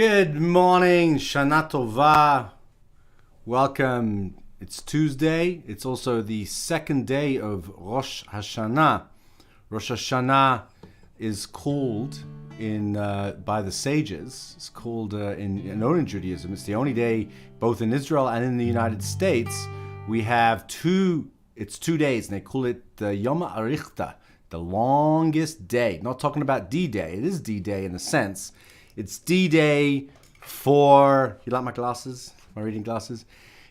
Good morning, Shana Tova. Welcome. It's Tuesday. It's also the second day of Rosh Hashana. Rosh Hashana is called by the sages. It's called known in Judaism. It's the only day, both in Israel and in the United States, we have it's 2 days, and they call it the Yom Arichta, the longest day. Not talking about D-Day. It is D-Day in a sense. It's D-Day for, you like my glasses? My reading glasses?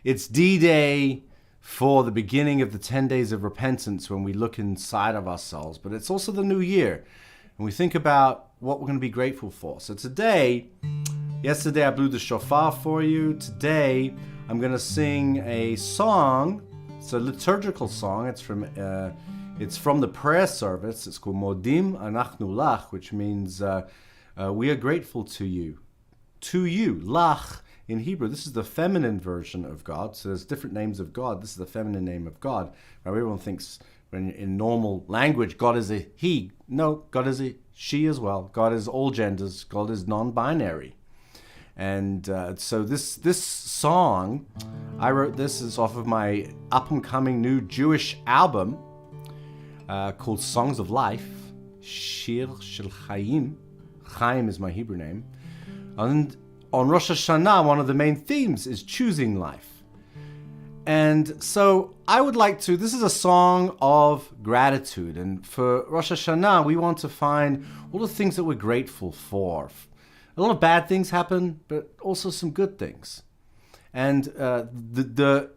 It's D-Day for the beginning of the 10 days of repentance when we look inside of ourselves. But it's also the new year. And we think about what we're going to be grateful for. So yesterday I blew the Shofar for you. Today I'm going to sing a song. It's a liturgical song. It's from the prayer service. It's called Modim Anachnu Lach, which means we are grateful to you. To you. Lach in Hebrew. This is the feminine version of God. So there's different names of God. This is the feminine name of God. Now everyone thinks in normal language, God is a he. No, God is a she as well. God is all genders. God is non-binary. And so this song, I wrote this is off of my up-and-coming new Jewish album called Songs of Life, Shir Shel Chaim. Chaim is my Hebrew name. And on Rosh Hashanah, one of the main themes is choosing life. And so I would like to, this is a song of gratitude. And for Rosh Hashanah, we want to find all the things that we're grateful for. A lot of bad things happen, but also some good things. And the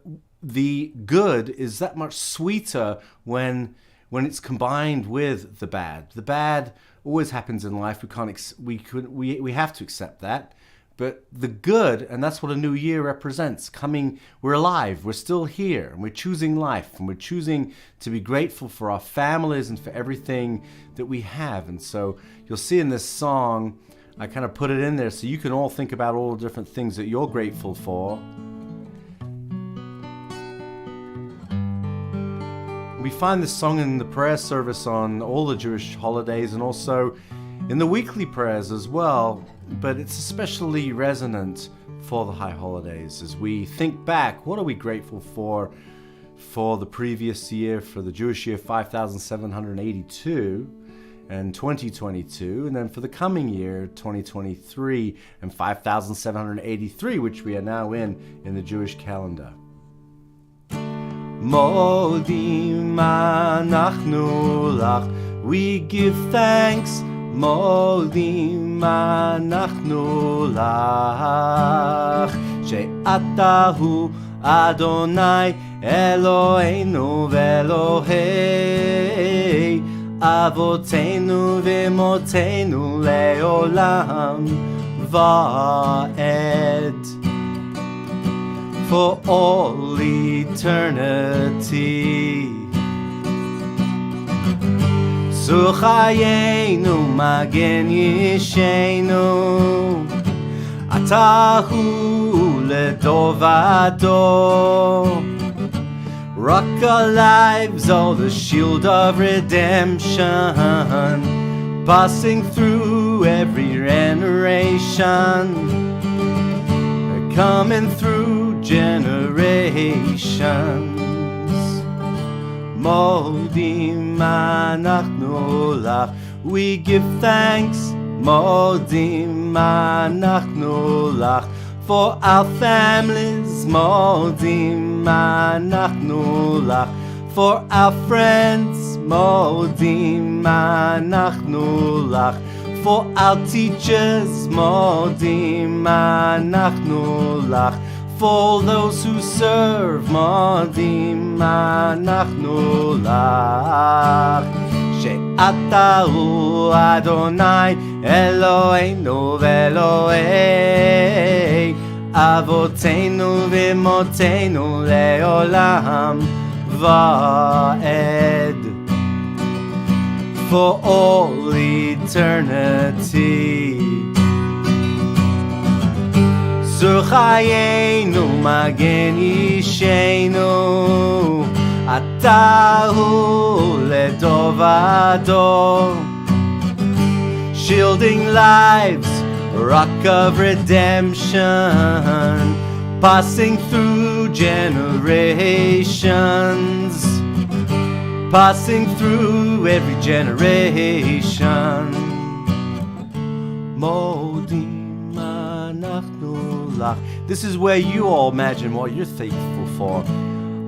good is that much sweeter when it's combined with the bad. The bad always happens in life. We have to accept that. But the good, and that's what a new year represents. We're alive, we're still here, and we're choosing life, and we're choosing to be grateful for our families and for everything that we have. And so you'll see in this song, I kind of put it in there so you can all think about all the different things that you're grateful for. We find this song in the prayer service on all the Jewish holidays and also in the weekly prayers as well, but it's especially resonant for the high holidays as we think back, what are we grateful for the previous year, for the Jewish year 5782 and 2022, and then for the coming year 2023 and 5783, which we are now in the Jewish calendar. Modim anachnu lach, we give thanks. Modim anachnu lach, she'ata hu Adonai Eloheinu ve'Elohei Avotenu ve'Emotenu le'olam va'ed. For all eternity. Suchayenu magen yishenu, atahu ledovado. Rock our lives, all the shield of redemption, passing through every generation, coming through generations. Modim anachnu lach, we give thanks. Modim anachnu lach, for our families. Modim anachnu lach, for our friends. Modim anachnu lach, for our teachers. Modim anachnu lach, for those who serve. Modim anachnu lach, she'ata hu Adonai Eloheinu ve'Elohei Avotenu ve'Emotenu le'olam va'ed. For all eternity. Surchayenu magen yishenu, atahu ledovado. Shielding lives, rock of redemption, passing through generations, passing through every generation. Modim anachnu lach. This is where you all imagine what you're thankful for.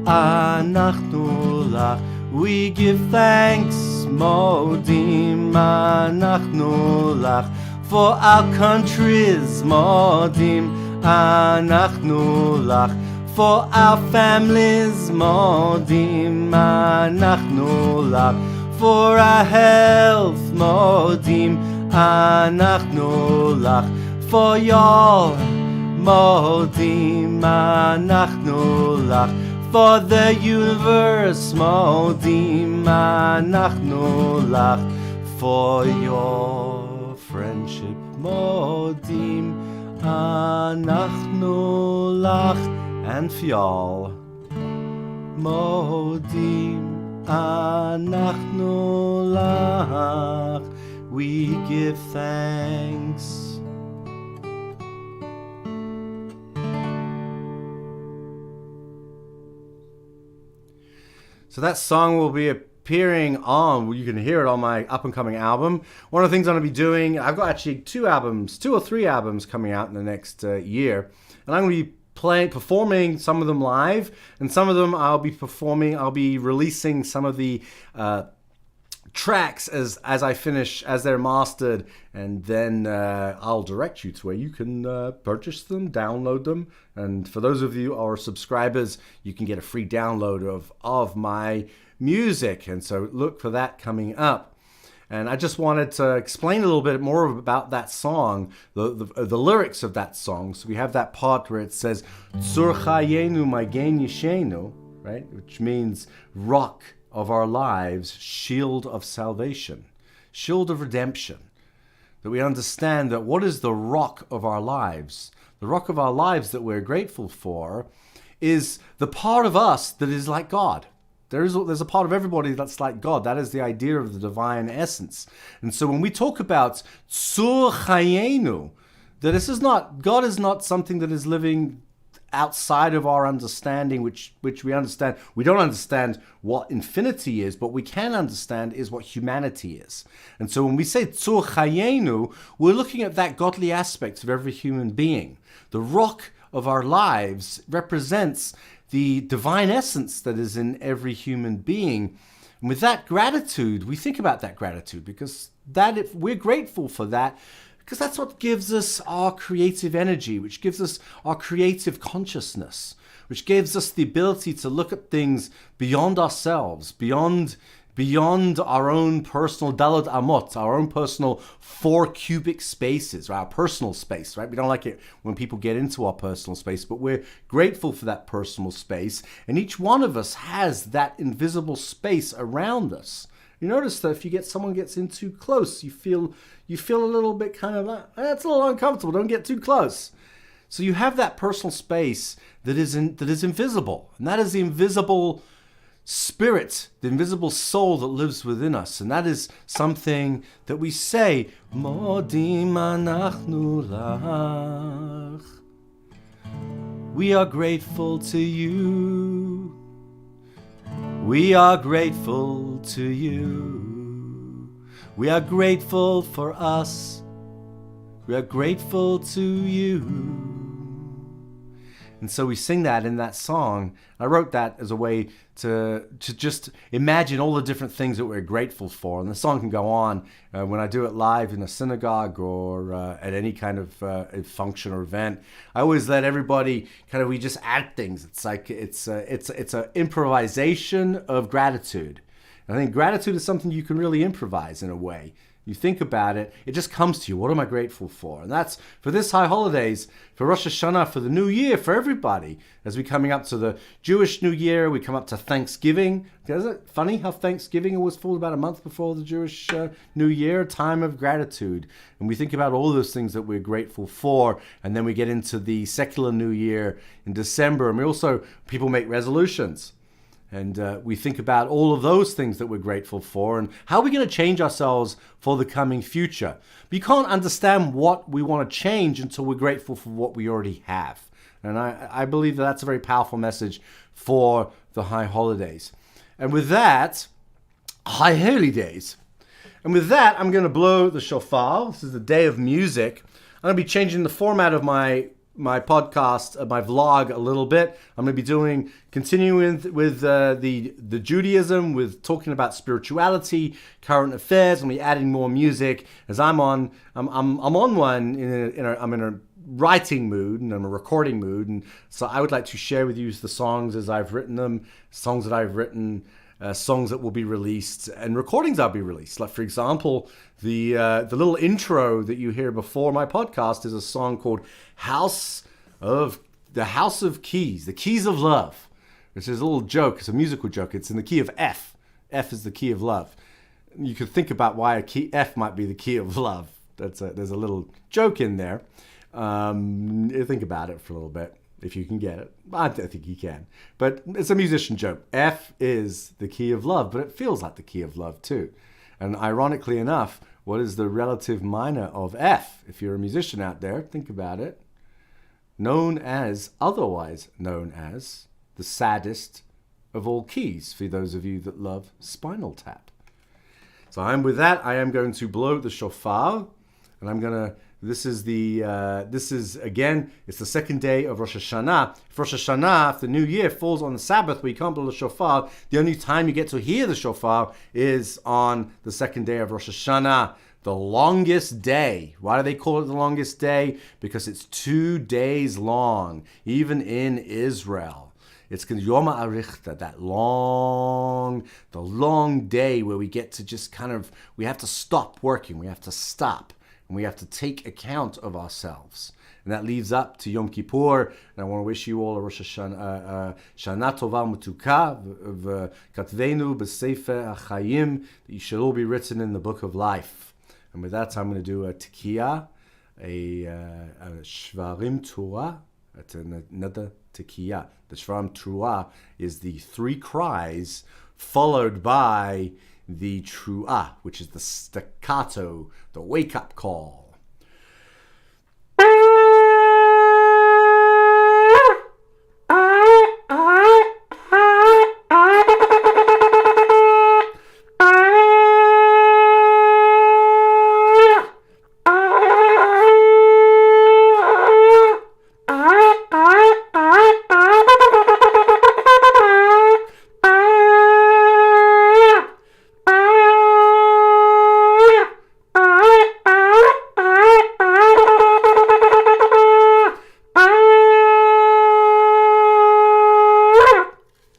Anachnu lach. We give thanks, Modim anachnu lach, for our countries, Modim anachnu lach, for our families, Modim anachnu lach, for our health, Modim anachnu lach, for y'all, Modim anachnu lach, for the universe, Modim anachnu lach, for your friendship, Modim anachnu lach, and for y'all, Modim anachnu lach, we give thanks. So that song will be appearing on, you can hear it on my up-and-coming album. One of the things I'm going to be doing, I've got actually 2 or 3 albums coming out in the next year. And I'm going to be performing some of them live, and some of them I'll be releasing some of the tracks as I finish, as they're mastered, and then I'll direct you to where you can purchase them, download them, and for those of you who are subscribers, you can get a free download of my music, and so look for that coming up. And I just wanted to explain a little bit more about that song, the lyrics of that song. So we have that part where it says Tzur Chayenu Magen Yishenu, right, which means rock of our lives, shield of salvation, shield of redemption. That we understand that what is the rock of our lives? The rock of our lives that we're grateful for is the part of us that is like God. There's a part of everybody that's like God. That is the idea of the divine essence. And so when we talk about Tzur Chayenu, that God is not something that is living outside of our understanding, which we understand. We don't understand what infinity is, but we can understand is what humanity is. And so when we say Tzur Chayenu, we're looking at that godly aspect of every human being. The rock of our lives represents the divine essence that is in every human being. And with that gratitude, we think about that gratitude because we're grateful for that, because that's what gives us our creative energy, which gives us our creative consciousness, which gives us the ability to look at things beyond ourselves, beyond our own personal dalad amot, our own personal 4 cubic spaces, our personal space, right? We don't like it when people get into our personal space, but we're grateful for that personal space. And each one of us has that invisible space around us. You notice that if someone gets in too close, you feel a little bit kind of like, it's a little uncomfortable, don't get too close. So you have that personal space that is invisible, and that is the invisible spirit, the invisible soul that lives within us. And that is something that we say, Modim anachnu lach. We are grateful to you. We are grateful to you. We are grateful for us. We are grateful to you. And so we sing that in that song. I wrote that as a way to just imagine all the different things that we're grateful for. And the song can go on when I do it live in a synagogue or at any kind of function or event. I always let everybody we just add things. It's like it's an improvisation of gratitude. And I think gratitude is something you can really improvise in a way. You think about it, it just comes to you. What am I grateful for? And that's for this high holidays, for Rosh Hashana, for the New Year, for everybody. As we're coming up to the Jewish New Year, we come up to Thanksgiving. Isn't it funny how Thanksgiving always falls about a month before the Jewish New Year, a time of gratitude. And we think about all those things that we're grateful for. And then we get into the secular New Year in December. And people make resolutions. And we think about all of those things that we're grateful for and how we're going to change ourselves for the coming future. But you can't understand what we want to change until we're grateful for what we already have. And I believe that that's a very powerful message for the high holidays. And with that, high holy days. And with that, I'm going to blow the shofar. This is the day of music. I'm going to be changing the format of my podcast, my vlog a little bit. I'm going to be continuing with the Judaism, with talking about spirituality, current affairs. I'm going to be adding more music as I'm on one. I'm in a writing mood and I'm a recording mood, and so I would like to share with you the songs as I've written them, songs that I've written. Songs that will be released and recordings that'll be released. Like, for example, the little intro that you hear before my podcast is a song called House of Keys, the Keys of Love, which is a little joke. It's a musical joke. It's in the key of F. F is the key of love. You could think about why a key F might be the key of love. There's a little joke in there. Think about it for a little bit. If you can get it. I don't think you can. But it's a musician joke. F is the key of love, but it feels like the key of love too. And ironically enough, what is the relative minor of F? If you're a musician out there, think about it. Otherwise known as, the saddest of all keys, for those of you that love Spinal Tap. So I am going to blow the shofar, and it's the second day of Rosh Hashana. If Rosh Hashana, if the new year falls on the Sabbath where you can't blow the shofar, the only time you get to hear the shofar is on the second day of Rosh Hashana, the longest day. Why do they call it the longest day? Because it's 2 days long, even in Israel. It's Yom HaArichta, the long day where we get to just we have to stop working, we have to stop. And we have to take account of ourselves. And that leads up to Yom Kippur. And I want to wish you all a Rosh Hashana, Shana Tova Mutuka, Katvenu B'Sefer HaChaim, that you should all be written in the book of life. And with that, I'm going to do a Tekiah, a Shvarim Torah. That's another Tekiah. The Shvarim Torah is the 3 cries followed by the Truah, which is the staccato, the wake-up call.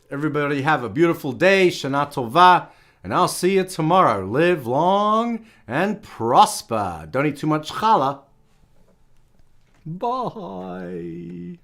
Everybody have a beautiful day, Shana Tova, and I'll see you tomorrow. Live long and prosper. Don't eat too much challah. Bye.